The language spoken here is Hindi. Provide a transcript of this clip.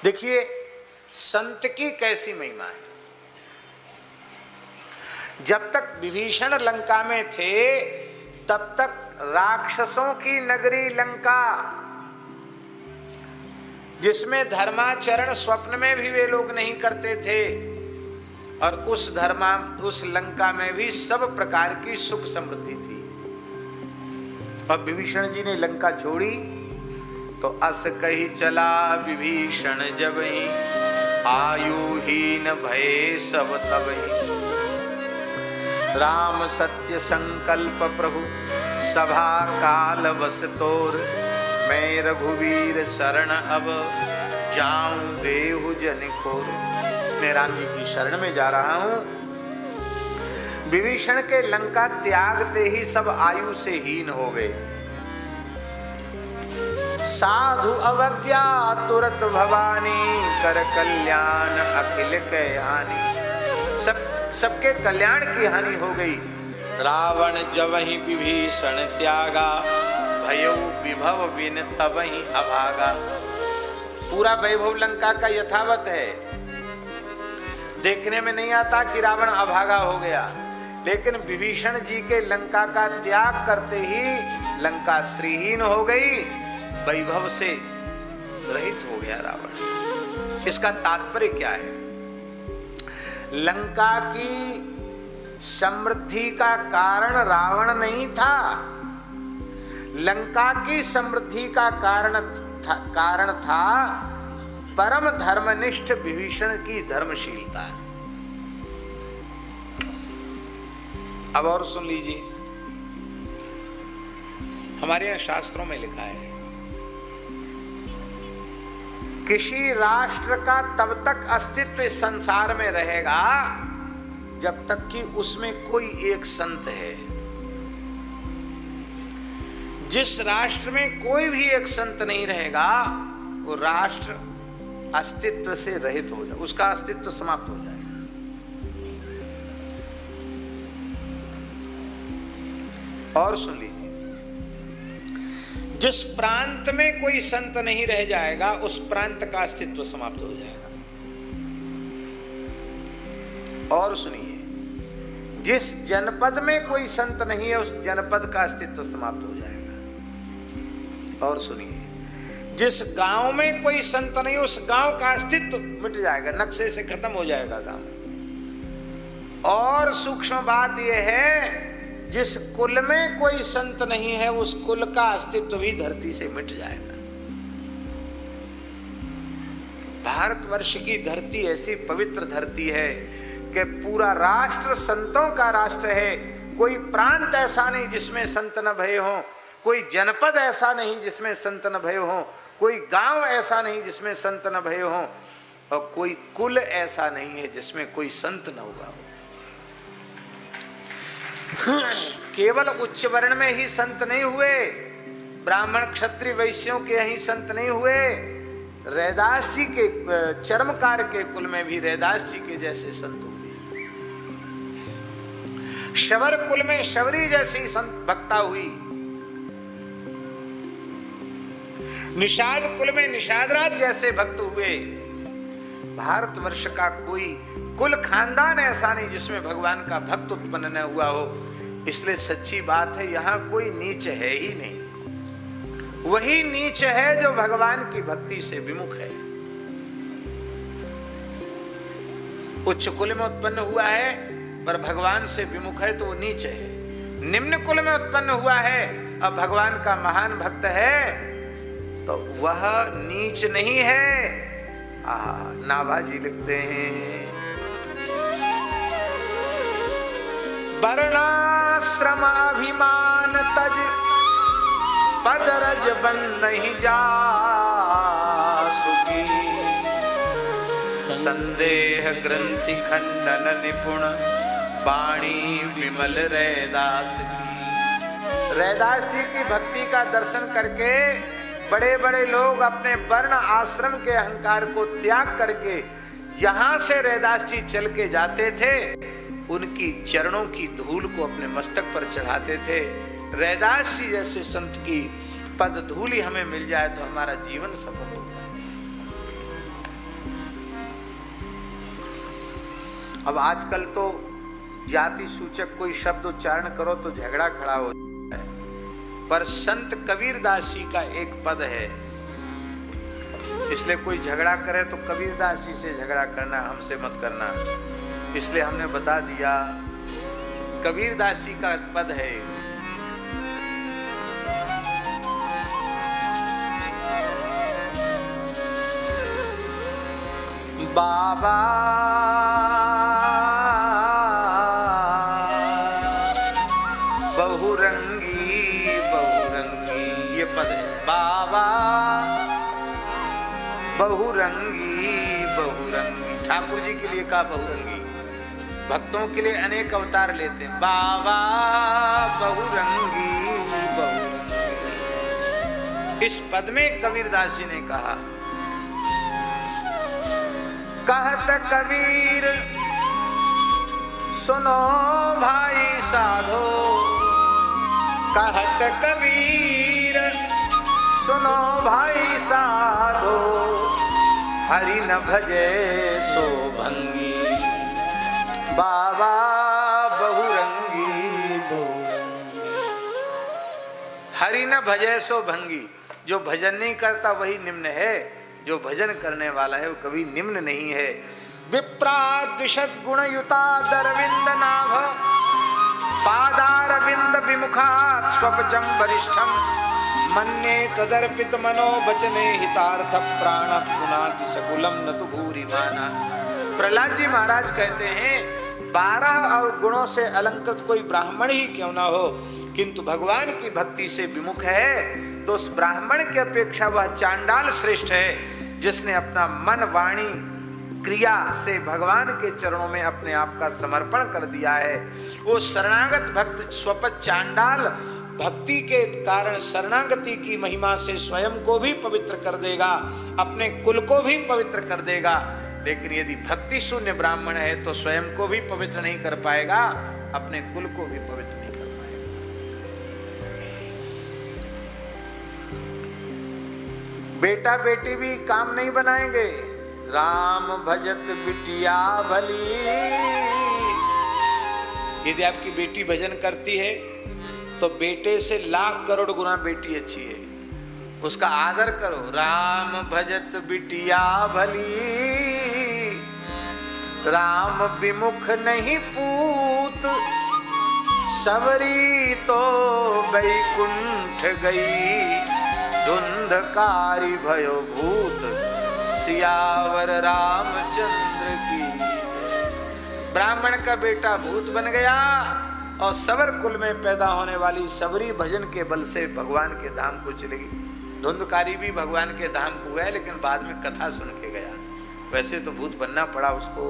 देखिए संत की कैसी महिमा है। जब तक विभीषण लंका में थे तब तक राक्षसों की नगरी लंका, जिसमें धर्माचरण स्वप्न में भी वे लोग नहीं करते थे, और उस लंका में भी सब प्रकार की सुख समृद्धि थी। और विभीषण जी ने लंका छोड़ी तो अस कही चला विभीषण जबहि, आयुहीन भय सब तबहि। राम सत्य संकल्प प्रभु सभा काल बस तोर, मैं रघुवीर शरण अब जाऊं देहु जन खोर। मैं राम जी की शरण में जा रहा हूं। विभीषण के लंका त्यागते ही सब आयु से हीन हो गए। साधु अवज्ञा तुरत भवानी, कर कल्याण अखिल के हानि। सबके कल्याण की हानि हो गई। रावण जबहि विभीषण त्यागा, भयो विभव बिन तबहि अभागा। पूरा वैभव लंका का यथावत है। देखने में नहीं आता कि रावण अभागा हो गया, लेकिन विभीषण जी के लंका का त्याग करते ही लंका श्रीहीन हो गई, वैभव से रहित हो गया रावण। इसका तात्पर्य क्या है? लंका की समृद्धि का कारण रावण नहीं था, लंका की समृद्धि का कारण था परम धर्मनिष्ठ विभीषण की धर्मशीलता। अब और सुन लीजिए, हमारे यहाँ शास्त्रों में लिखा है, किसी राष्ट्र का तब तक अस्तित्व इस संसार में रहेगा जब तक कि उसमें कोई एक संत है। जिस राष्ट्र में कोई भी एक संत नहीं रहेगा, वो राष्ट्र अस्तित्व से रहित हो जाए, उसका अस्तित्व समाप्त हो जाएगा। और सुन लीजिए, जिस प्रांत में कोई संत नहीं रह जाएगा, उस प्रांत का अस्तित्व समाप्त हो जाएगा। और सुनिए, जिस जनपद में कोई संत नहीं है, उस जनपद का अस्तित्व समाप्त हो जाएगा। और सुनिए, जिस गांव में कोई संत नहीं, उस गांव का अस्तित्व मिट जाएगा, नक्शे से खत्म हो जाएगा गांव। और सूक्ष्म बात यह है, जिस कुल में कोई संत नहीं है, उस कुल का अस्तित्व भी धरती से मिट जाएगा। भारतवर्ष की धरती ऐसी पवित्र धरती है कि पूरा राष्ट्र संतों का राष्ट्र है। कोई प्रांत ऐसा नहीं जिसमें संत न भये हों, कोई जनपद ऐसा नहीं जिसमें संत न भये हों, कोई गांव ऐसा नहीं जिसमें संत न भये हों, और कोई कुल ऐसा नहीं है जिसमें कोई संत न होगा हो। केवल उच्च वर्ण में ही संत नहीं हुए, ब्राह्मण क्षत्रिय वैश्यों के यही संत नहीं हुए, रैदास जी के चर्मकार के कुल में भी रैदास जी के जैसे संत हुए। शबर कुल में शबरी जैसी संत भक्ता हुई। निषाद कुल में निषादराज जैसे भक्त हुए। भारतवर्ष का कोई कुल खानदान ऐसा नहीं जिसमें भगवान का भक्त उत्पन्न न हुआ हो। इसलिए सच्ची बात है, यहां कोई नीच है ही नहीं। वही नीच है जो भगवान की भक्ति से विमुख है। उच्च कुल में उत्पन्न हुआ है पर भगवान से विमुख है तो वो नीच है। निम्न कुल में उत्पन्न हुआ है और भगवान का महान भक्त है तो वह नीच नहीं है। नाभाजी लिखते हैं, वर्णाश्रम अभिमान तज, पदरज बन नहीं जा सुखी। संदेह ग्रंथि खंडन निपुण, वाणी विमल रैदास की। रैदास जी की भक्ति का दर्शन करके बड़े बड़े लोग अपने वर्ण आश्रम के अहंकार को त्याग करके जहां से रैदास जी चल के जाते थे, उनकी चरणों की धूल को अपने मस्तक पर चढ़ाते थे। रैदास जी जैसे संत की पद धूल ही हमें मिल जाए तो हमारा जीवन सफल होगा। अब आजकल तो जाति सूचक कोई शब्द उच्चारण करो तो झगड़ा खड़ा हो जाता है, पर संत कबीरदास जी का एक पद है, इसलिए कोई झगड़ा करे तो कबीरदास जी से झगड़ा करना, हमसे मत करना। इसलिए हमने बता दिया, कबीरदास जी का पद है, बाबा बहुरंगी बहुरंगी, ये पद है, बाबा बहुरंगी बहुरंगी। ठाकुर जी के लिए कहा बहुरंगी, भक्तों के लिए अनेक अवतार लेते हैं। बाबा बहुरंगी बहुरंगी, इस पद में कबीरदास जी ने कहा, कहत कबीर सुनो भाई साधो, कहत कबीर सुनो भाई साधो, हरि न भजे सो भंगी, बाबा बहुरंगी बहुरंगी। हरि न भजे सो भंगी, जो भजन नहीं करता वही निम्न है, जो भजन करने वाला है वो कभी निम्न नहीं है। विप्राद्विषद गुणयुता दरविंद नाभ, पादारविंद विमुखात् स्वपचम वरिष्ठम, मन्ये तदर्पित मनो वचने हितार्थ प्राण पुनाति सकुलम न तु भूरिमाना। प्रहलाद जी महाराज कहते हैं 12 अवगुणों से अलंकृत कोई ब्राह्मण ही क्यों ना हो, किंतु भगवान की भक्ति से विमुख है तो उस ब्राह्मण की अपेक्षा वह चांडाल श्रेष्ठ है, जिसने अपना मन वाणी क्रिया से भगवान के चरणों में अपने आप का समर्पण कर दिया है। वो शरणागत भक्त स्वपत चांडाल भक्ति के कारण शरणागति की महिमा से स्वयं को भी पवित्र कर देगा, अपने कुल को भी पवित्र कर देगा। लेकिन यदि भक्ति शून्य ब्राह्मण है तो स्वयं को भी पवित्र नहीं कर पाएगा, अपने कुल को भी पवित्र नहीं कर पाएगा। बेटा बेटी भी काम नहीं बनाएंगे, राम भजत बिटिया भली। यदि आपकी बेटी भजन करती है तो बेटे से लाख करोड़ गुना बेटी अच्छी है, उसका आदर करो। राम भजत बिटिया भली, राम विमुख नहीं पूत, सवरी तो बैकुंठ गई, धुंधकारी भयो भूत, सियावर रामचंद्र की। ब्राह्मण का बेटा भूत बन गया और सवर कुल में पैदा होने वाली सबरी भजन के बल से भगवान के धाम को चलेगी। धुंधकारी भी भगवान के धाम को गया, लेकिन बाद में कथा सुन के गया, वैसे तो भूत बनना पड़ा उसको।